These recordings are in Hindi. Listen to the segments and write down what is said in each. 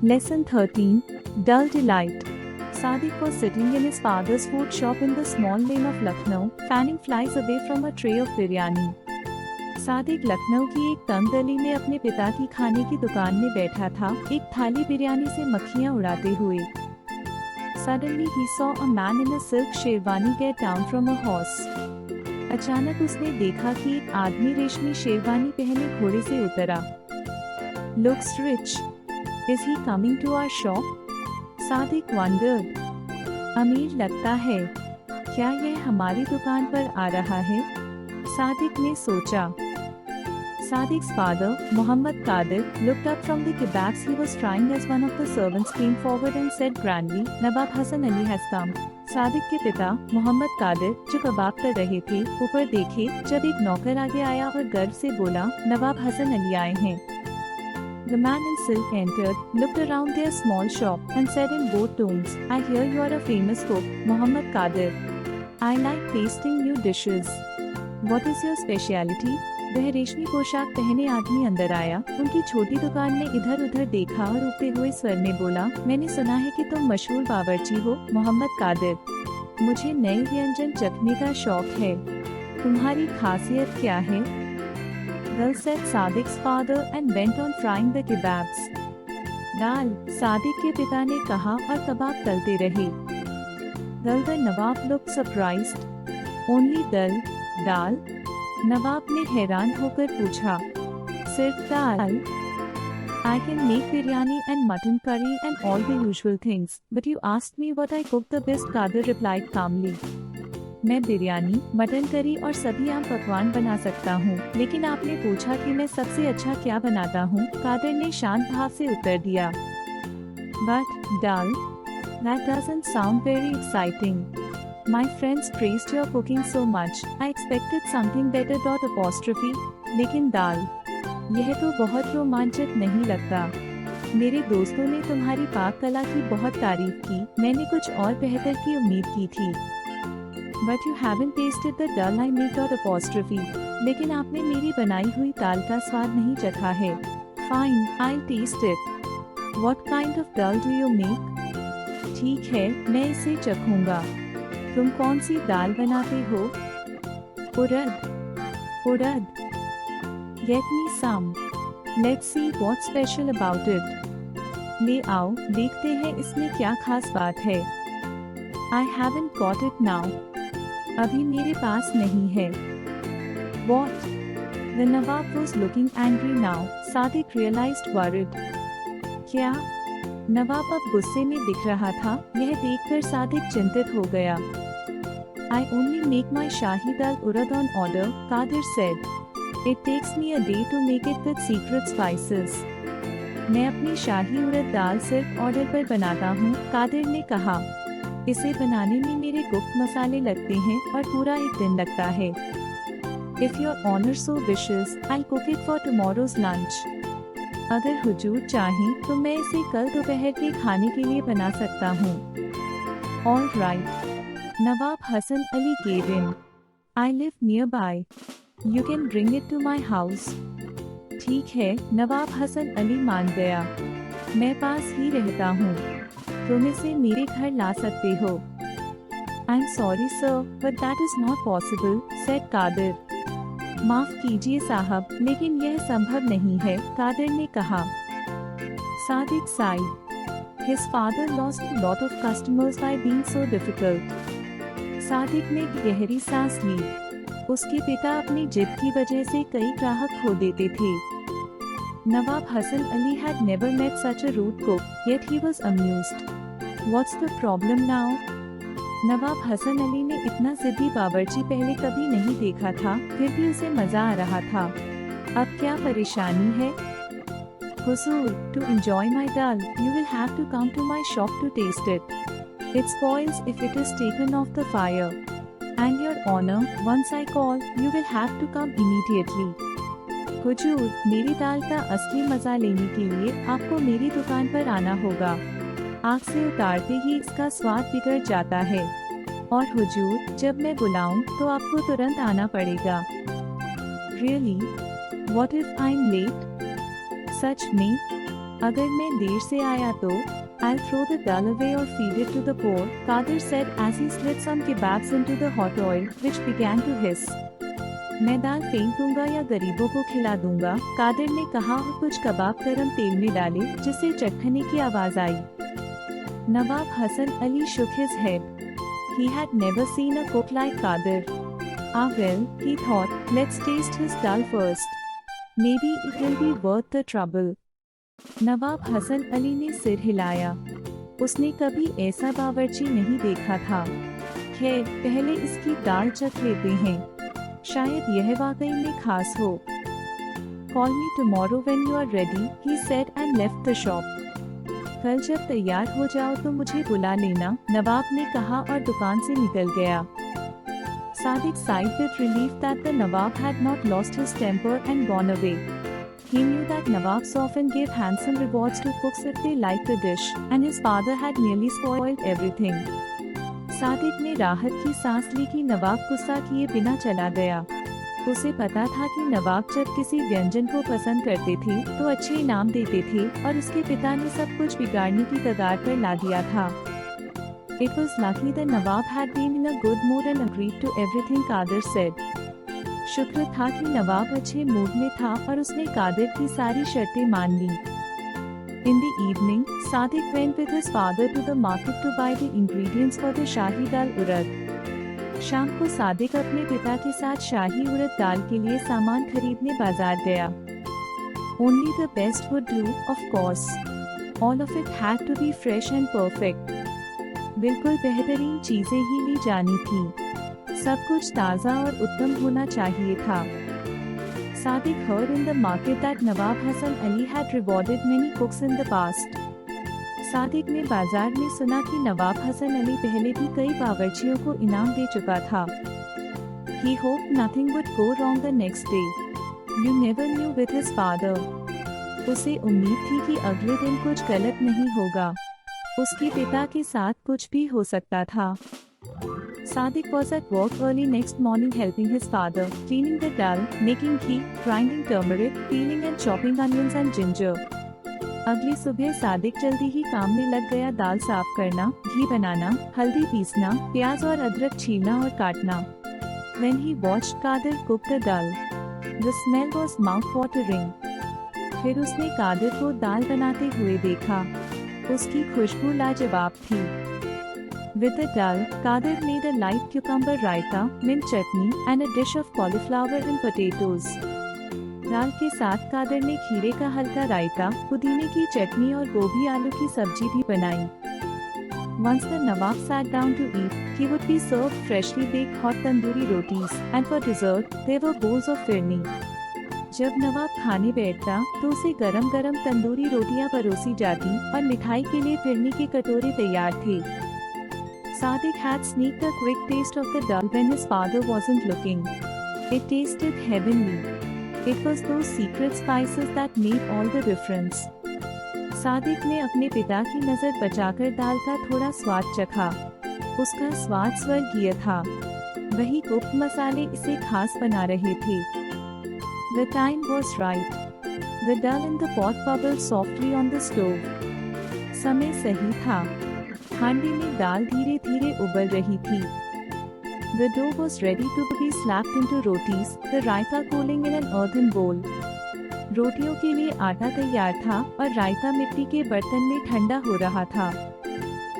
Lesson 13. Dull Delight. Sadiq was sitting in his father's food shop in the small lane of Lucknow, fanning flies away from a tray of biryani. Sadiq Lucknow की एक तंग गली में अपने पिता की खाने की दुकान में बैठा था, एक थाली बिरयानी से मक्खियां उड़ाते हुए। Suddenly he saw a man in a silk sherwani get down from a horse. अचानक उसने देखा कि एक आदमी रेशमी शेरवानी पहने घोड़े से उतरा। Looks rich. Is he coming to our shop? Sadiq wondered. अमीर लगता है। क्या यह हमारी दुकान पर आ रहा है? सादिक ने सोचा। Sadiq's father, Muhammad Qadir, looked up from the kebabs he was frying as one of the servants came forward and said grandly, Nawab Hasan Ali has come. Sadiq के पिता मोहम्मद कादिर जो कबाब कर रहे थे ऊपर देखे जब एक नौकर आगे आया और गर्व से बोला, नवाब हसन अली आए हैं। The man in silk entered, looked around their small shop, and said in both tones, I hear you are a famous cook, Muhammad Qadir. I like tasting new dishes. What is your speciality? वह रेशमी पोशाक पहने आदमी अंदर आया, उनकी छोटी दुकान में इधर उधर देखा और उगते हुए स्वर में बोला, मैंने सुना है कि तुम मशहूर बावर्ची हो, मोहम्मद कादिर। मुझे नए व्यंजन चखने का शौक है। तुम्हारी खासियत क्या है? Well said Sadiq's father and went on frying the kebabs. दाल, सादिक के पिता ने कहा और कबाब तलते रहे। Well, the Nawab looked surprised. Only dal, दाल? नवाब ने हैरान होकर पूछा, सिर्फ दाल? I can make biryani and mutton curry and all the usual things, but you asked me what I cook the best, Qadir replied calmly. मैं बिरयानी, मटन करी और सभी आम पकवान बना सकता हूँ, लेकिन आपने पूछा कि मैं सबसे अच्छा क्या बनाता हूँ, कादिर ने शांत भाव से उत्तर दिया। But dal? That doesn't sound very exciting. My friends praised your cooking so much. I expected something better. Apostrophe. लेकिन दाल? यह तो बहुत रोमांचक नहीं लगता। मेरे दोस्तों ने तुम्हारी पाक कला की बहुत तारीफ की, मैंने कुछ और बेहतर की उम्मीद की थी। But you haven't tasted the dal I make. Apostrophe. लेकिन आपने मेरी बनाई हुई दाल का स्वाद नहीं चखा है। Fine, I'll taste it. What kind of dal do you make? ठीक है, मैं इसे चखूंगा। तुम कौन सी दाल बनाते हो? उड़द। उड़द। Get me some. Let's see what's special about it. ले आओ, देखते हैं इसमें क्या खास बात है। I haven't got it now. अभी मेरे पास नहीं है। What? The Nawab was looking angry now. Sadiq realized worried. क्या? नवाब अब गुस्से में दिख रहा था, यह देखकर सादिक चिंतित हो गया। I only make my shahi dal urad on order, Qadir said. It takes me a day to make it with secret spices. मैं अपनी शाही उड़द दाल सिर्फ ऑर्डर पर बनाता हूँ, कादिर ने कहा। इसे बनाने में मेरे गुप्त मसाले लगते हैं और पूरा एक दिन लगता है। If your honor so wishes, I'll cook it for tomorrow's lunch. अगर हुजूर चाहें तो मैं इसे कल दोपहर के खाने के लिए बना सकता हूँ। All right. Nawab Hasan Ali gave in. I live nearby. You can bring it to my house. ठीक है, नवाब हसन अली मान गया। मैं पास ही रहता हूँ। तुम इसे मेरे घर ला सकते हो। I'm sorry sir, but that is not possible, said Qadir. माफ कीजिए साहब, लेकिन यह संभव नहीं है, कादिर ने कहा। Sadiq sighed. His father lost a lot of customers by being so difficult. Sadiq ने गहरी सांस ली। उसके पिता अपनी जिद की वजह से कई ग्राहक खो देते थे। नवाब Hasan Ali had never met such a rude cook, yet he was amused. What's the problem now? नवाब हसन अली ने इतना जिद्दी बावर्ची पहले कभी नहीं देखा था, फिर भी उसे मजा आ रहा था। अब क्या परेशानी है? हुजूर, to enjoy my dal, you will have to come to my shop to taste it. It spoils if it is taken off the fire. And your honor, once I call, you will have to come immediately. हुजूर, मेरी दाल का असली मजा लेने के लिए आपको मेरी दुकान पर आना होगा। आग से उतारते ही इसका स्वाद बिगड़ जाता है। और हुजूर, जब मैं बुलाऊं तो आपको तुरंत आना पड़ेगा। Really? What if I'm late? सच में? अगर मैं देर से आया तो I'll throw the dal away or feed it to the poor, Kadir said as he slid some kebabs into the hot oil, which began to hiss. मैं दाल फेंक दूंगा या गरीबों को खिला दूंगा, कादिर ने कहा और कुछ कबाब गरम तेल में डाले जिससे चटखने की आवाज आई। नवाब Hasan Ali shook his head. He had never seen a cook like Kadir. Ah well, he thought, let's taste his dal first. Maybe it will be worth the trouble. नवाब हसन अली ने सिर हिलाया। उसने कभी ऐसा बावर्ची नहीं देखा था। खैर, पहले इसकी दाल चख लेते हैं। शायद यह वाकई में खास हो। Call me tomorrow when you are ready, he said and left the shop. कल जब तैयार हो जाओ तो मुझे बुला लेना, नवाब ने कहा और दुकान से निकल गया। Sadiq sighed with relief that the Nawab had not lost his temper and gone away. He knew that Nawabs often gave handsome rewards to cooks if they liked the dish, and his father had nearly spoiled everything. Sadiq ने राहत की सांस ली कि नवाब गुस्सा किए बिना चला गया। उसे पता था कि नवाब जब किसी व्यंजन को पसंद करते थे तो अच्छे इनाम देते थे और उसके पिता ने सब कुछ बिगाड़ने की कगार पर ला दिया था। It was lucky the Nawab had been in a good mood and agreed to everything Kadir said. शुक्र था कि नवाब अच्छे मूड में था और उसने कादिर की सारी शर्तें मान ली। In the evening, Sadiq went with his father to the market to buy the ingredients for the Shahi Dal Urad. शाम को सादिक अपने पिता के साथ शाही उड़द दाल के लिए सामान खरीदने बाजार गया। Only the best would do, of course. All of it had to be fresh and perfect. बिल्कुल बेहतरीन चीजें ही ली जानी थी। सब कुछ ताज़ा और उत्तम होना चाहिए था। Sadiq heard in the market that Nawab Hasan Ali had rewarded many cooks in the past. Sadiq ने बाजार में सुना कि नवाब हसन अली पहले भी कई बावर्चियों को इनाम दे चुका था। He hoped nothing would go wrong the next day. You never knew with his father. उसे उम्मीद थी कि अगले दिन कुछ गलत नहीं होगा। उसके पिता के साथ कुछ भी हो सकता था। Sadiq was at work early next morning helping his father, cleaning the dal, making ghee, grinding turmeric, peeling and chopping onions and ginger. अगली सुबह सादिक जल्दी ही काम में लग गया दाल साफ करना, घी बनाना, हल्दी पीसना, प्याज और अदरक छीलना और काटना। When he watched Kadir cook the dal, the smell was mouth-watering. फिर उसने कादिर को दाल बनाते हुए देखा। उसकी खुशबू लाजवाब थी। With the dal, Kadir made a light cucumber raita, mint chutney, and a dish of cauliflower and potatoes. दाल के साथ कादिर ने खीरे का हल्का रायता, पुदीने की चटनी और गोभी आलू की सब्जी भी बनाई। Once the Nawab sat down to eat, he would be served freshly baked hot tandoori rotis, and for dessert, there were bowls of firni. जब नवाब खाने बैठता, तो उसे गरम-गरम तंदूरी रोटियां परोसी जाती और मिठाई के लिए फिरनी के कटोरे तैयार थे। Sadiq had sneaked a quick taste of the dal when his father wasn't looking. It tasted heavenly. It was those secret spices that made all the difference. Sadiq ने अपने पिता की नज़र बचाकर दाल का थोड़ा स्वाद चखा। उसका स्वाद स्वर्गीय था। वही गुप्त मसाले इसे खास बना रहे थे। The time was right. The dal in the pot bubbled softly on the stove. समय सही था। हांडी में दाल धीरे धीरे उबल रही थी। The dough was ready to be slapped into rotis, the raita cooling in an earthen bowl. रोटियों के लिए आटा तैयार था और रायता मिट्टी के बर्तन में ठंडा हो रहा था।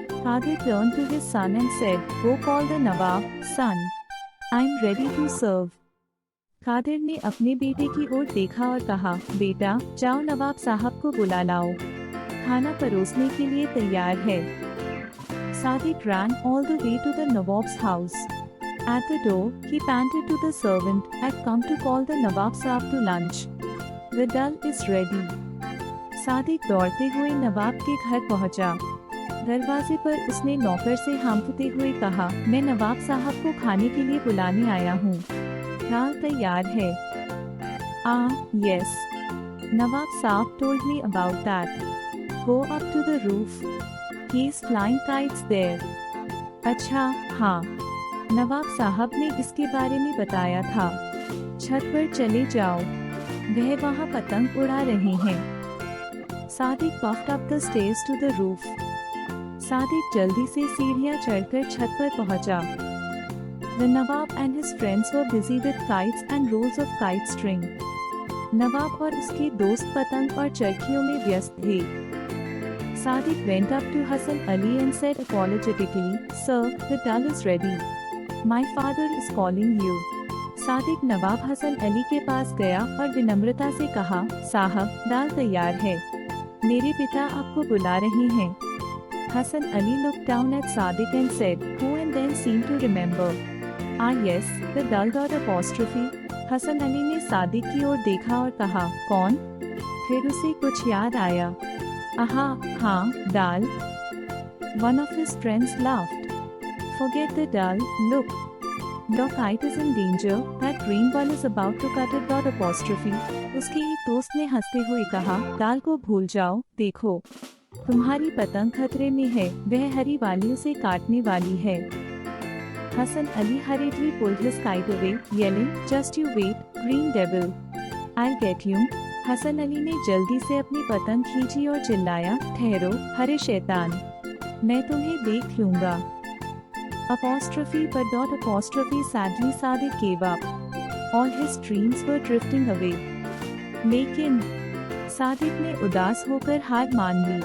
Kadir turned to his son and said, "Go call the Nawab, son. I'm ready to serve." Qadir ने अपने बेटे की ओर देखा और कहा, बेटा, जाओ नवाब साहब को बुला लाओ। खाना परोसने के लिए तैयार है। Sadiq ran all the way to the Nawab's house. At the door, he panted to the servant, "I've come to call the Nawab Saab to lunch. The dal is ready." Sadiq दौड़ते हुए नवाब के घर पहुंचा। दरवाजे पर उसने नौकर से हाँफते हुए कहा, मैं नवाब साहब को खाने के लिए बुलाने आया हूँ। दाल तैयार है। Yes. Nawab Saab told me about that. Go up to the roof. He's flying kites there. अच्छा, हाँ। नवाब साहब ने इसके बारे में बताया था। छत पर चले जाओ। वह वहाँ पतंग उड़ा रहे हैं। Sadiq puffed up the stairs to the roof. Sadiq जल्दी से सीढ़ियां चढ़कर छत पर पहुंचा. The Nawab and his friends were busy with kites and rolls of kite string. नवाब और उसके दोस्त पतंग और चरखियों में व्यस्त थे. Sadiq went up to Hasan Ali and said apologetically, "Sir, the dal is ready. My father is calling you." Sadiq नवाब हसन अली के पास गया और विनम्रता से कहा, साहब, दाल तैयार है. मेरे पिता आपको बुला रहे हैं. Hasan Ali looked down at Sadiq and said, who, and then seemed to remember. Ah yes, the dal dot apostrophe. Hasan Ali ने सादिक की ओर देखा और कहा, कौन? फिर उसे कुछ याद आया. आहा, हाँ, दाल. One of his friends laughed. Forget the dal, look. Your kite is in danger. That green ball is about to cut it. Dot apostrophe. उसके एक दोस्त ने हंसते हुए कहा, दाल को भूल जाओ, देखो. तुम्हारी पतंग खतरे में है, वह हरी वाली उसे काटने वाली है. Hasan Ali hurriedly pulled his kite away, yelling, just you wait, green devil. I'll get you. Hasan Ali ने जल्दी से अपनी पतंग खींची और चिल्लाया, ठहरो, हरे शैतान. मैं तुम्हें देख लूंगा. Apostrophe but dot apostrophe. Sadly Sadiq gave up. All his dreams were drifting away. लेकिन सादिक ने उदास होकर हार मान ली.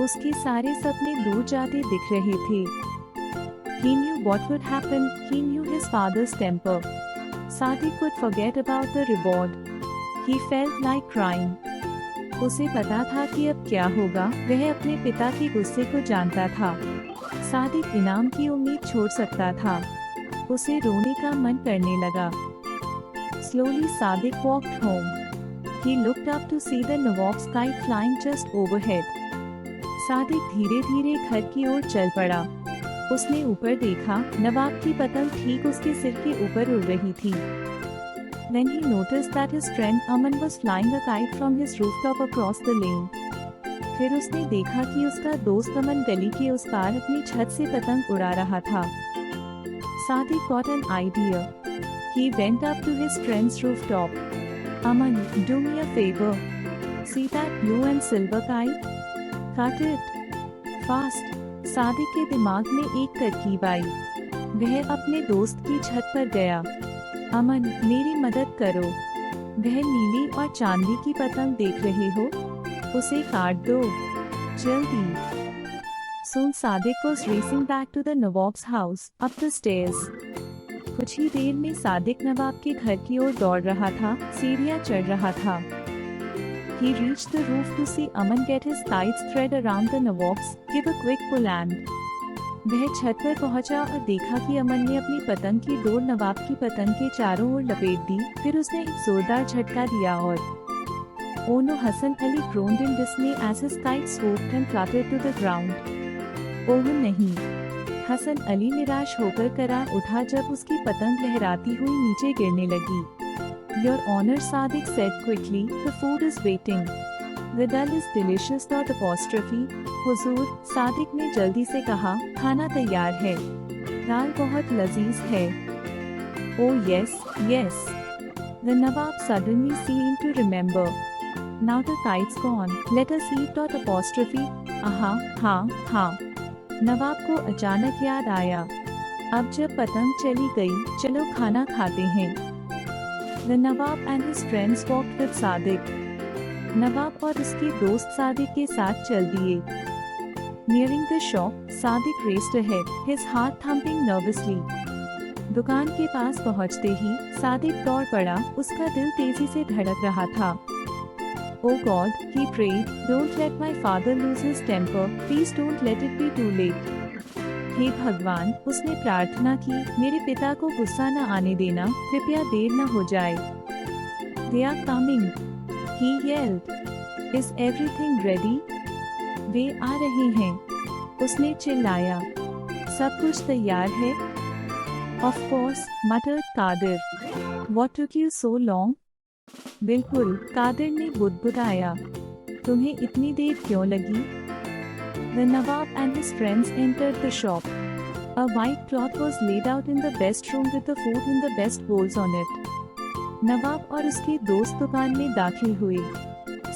उसके सारे सपने दूर जाते दिख रहे थे. He knew what would happen. He knew his father's temper. Sadiq could forget about the reward. He felt like crying. उसे पता था कि अब क्या होगा. वह अपने पिता के गुस्से को जानता था. सादिक इनाम की उम्मीद छोड़ सकता था. उसे रोने का मन करने लगा. Slowly Sadiq walked home. He looked up to see the Nawab's kite flying just overhead. Sadiq धीरे-धीरे घर की ओर चल पड़ा. उसने ऊपर देखा, नवाब की पतंग ठीक उसके सिर के ऊपर उड़ रही थी. Then he noticed that his friend Aman was flying a kite from his rooftop across the lane. फिर उसने देखा कि उसका दोस्त अमन गली के उस पार अपनी छत से पतंग उड़ा रहा था. Sadiq got an idea. He went up to his friend's rooftop. Aman, do me a favor. See that blue and silver kite? Cut it. Fast. Sadiq के दिमाग में एक तरकीब आई. वह अपने दोस्त की छत पर गया. अमन, मेरी मदद करो. वह नीली और चांदी की पतंग देख रहे हो? उसे काट दो. जल्दी. Soon Sadiq was racing back to the Nawab's house, up the stairs. कुछ ही देर में सादिक नवाब के घर की ओर दौड़ रहा था, सीढ़ियां चढ़ रहा था. He reached the roof to see Aman get his kites thread around the Nawab's, give a quick pull and. वह छत पर पहुंचा और देखा कि अमन ने अपनी पतंग की डोर नवाब की पतंग के चारों ओर लपेट दी. फिर उसने एक जोरदार झटका दिया और Oh no, Hasan Ali groaned in dismay as his kite swooped and fluttered to the ground. ओह नहीं. हसन अली निराश होकर कराह उठा जब उसकी पतंग लहराती हुई नीचे गिरने लगी. Your Honor, Sadiq said quickly, the food is waiting. The dal is delicious. Dot apostrophe. हुजूर, सादिक ने जल्दी से कहा, खाना तैयार है. दाल बहुत लजीज है. Oh yes, yes. The Nawab suddenly seemed to remember. Now the kite's gone. Let us eat. Dot apostrophe. आहा, हाँ, हाँ. नवाब को अचानक याद आया. अब जब पतंग चली गई, चलो खाना खाते हैं. The Nawab and his friends walked with Sadiq. नवाब और उसके दोस्त सादिक के साथ चल दिए. Nearing the shop, Sadiq raced ahead, his heart thumping nervously. दुकान के पास पहुंचते ही सादिक दौड़ पड़ा. उसका दिल तेजी से धड़क रहा था. Oh God, he prayed, don't let my father lose his temper, please don't let it be too late. हे भगवान, उसने प्रार्थना की, मेरे पिता को गुस्सा न आने देना, कृपया देर न हो जाए. They are coming. He yelled. Is everything ready? वे आ रहे हैं. उसने चिल्लाया. सब कुछ तैयार है? Of course, muttered Qadir. What took you so long? बिल्कुल, कादिर ने बुदबुदाया. तुम्हें इतनी देर क्यों लगी? The Nawab and his friends entered the shop. A white cloth was laid out in the best room with the food in the best bowls on it. नवाब और उसके दोस्त दुकान में दाखिल हुए.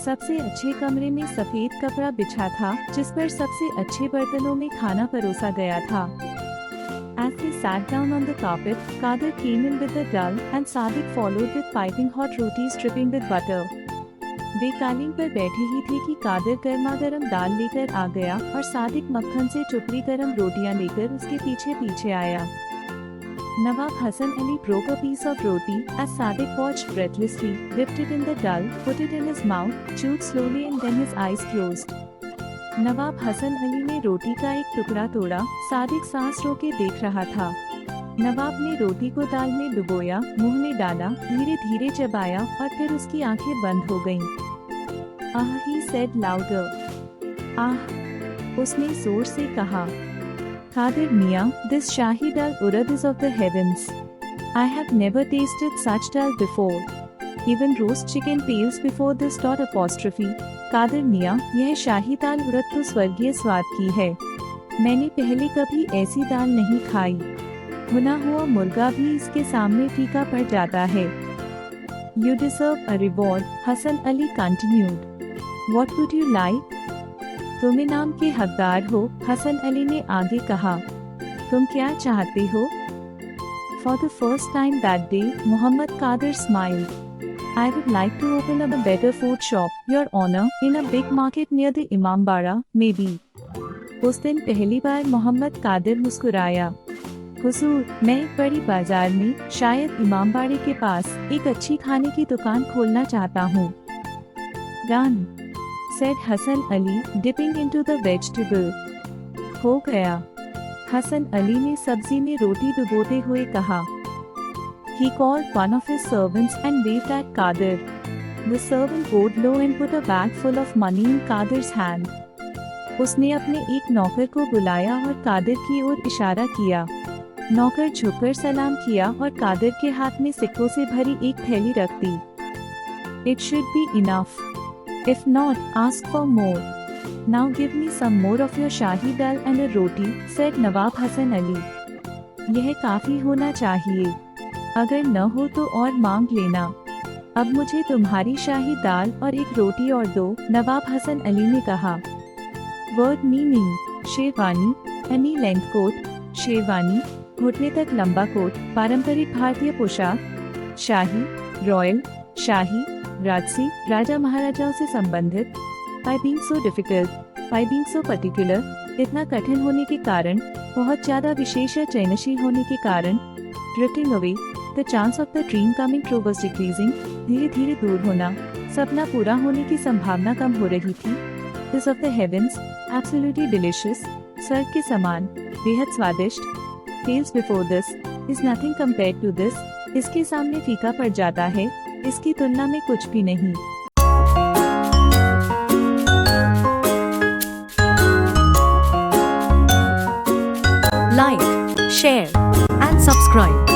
सबसे अच्छे कमरे में सफेद कपड़ा बिछा था, जिस पर सबसे अच्छे बर्तनों में खाना परोसा गया था। As they sat down on the carpet, Kadir came in with the dal and Sadiq followed with piping hot rotis dripping with butter. वे कालीन पर बैठे ही थे कि कादिर गर्मा गर्म दाल लेकर आ गया और सादिक मक्खन से चुपड़ी गर्म रोटियां लेकर उसके पीछे पीछे आया। Nawab Hasan Ali broke a piece of roti as Sadiq watched breathlessly, dipped it in the dal, put it in his mouth, chewed slowly and then his eyes closed. नवाब हसन अली ने रोटी का एक टुकड़ा तोड़ा, सादिक सांस रोके देख रहा था। नवाब ने रोटी को दाल में डुबोया, मुंह में डाला, धीरे धीरे चबाया और फिर उसकी आंखें बंद हो गईं। आह, he said louder. आह, उसने जोर से कहा। Kadir Mian, this Shahi dal urad is of the heavens. I have never tasted such dal before. Even roast chicken pales before this. Apostrophe. Kadir Mian, यह शाही दाल उड़द तो स्वर्गीय स्वाद की है। मैंने पहले कभी ऐसी दाल नहीं खाई। भुना हुआ मुर्गा भी इसके सामने फीका पड़ जाता है। You deserve a reward, Hasan Ali continued. What would you like? तुम इनाम के हकदार हो, हसन अली ने आगे कहा। तुम क्या चाहते हो? For the first time that day, Muhammad Kadir smiled. I would like to open up a better food shop, Your Honor, in a big market near the Imambara, maybe. उस दिन पहली बार मोहम्मद कादिर मुस्कुराया। हुजूर, मैं एक बड़ी बाजार में, शायद इमामबाड़े के पास, एक अच्छी खाने की दुकान खोलना चाहता हूँ। Done, said Hasan Ali, dipping into the vegetable. हो गया, हसन अली ने सब्जी में रोटी डुबोते हुए कहा। He called one of his servants and waved at Kadir. The servant bowed low and put a bag full of money in Kadir's hand. उसने अपने एक नौकर को बुलाया और कादिर की ओर इशारा किया। नौकर झुककर सलाम किया और कादिर के हाथ में सिक्कों से भरी एक थैली रख दी। It should be enough. If not, ask for more. Now give me some more of your shahi dal and a roti, said नवाब हसन अली। यह काफी होना चाहिए। अगर न हो तो और मांग लेना। अब मुझे तुम्हारी शाही दाल और एक रोटी और दो, नवाब हसन अली ने कहा। Word meaning, sherwani, any length coat, sherwani, घुटने तक लंबा कोट, पारंपरिक भारतीय पोशाक। शाही, रॉयल, शाही, राजसी, राजा महाराजाओं से संबंधित। By being so difficult, by being so particular, इतना कठिन होने के कारण, बहुत ज्यादा विशेष या चयनशील होने के कारण। Drifting away, the chance of the dream coming true was decreasing, धीरे धीरे दूर होना, सपना पूरा होने की संभावना कम हो रही थी। This of the heavens, absolutely delicious, स्वर्ग के समान, बेहद स्वादिष्ट। Fails before this, is nothing compared to this, इसके सामने फीका पड़ जाता है, इसकी तुलना में कुछ भी नहीं। Like, share and subscribe.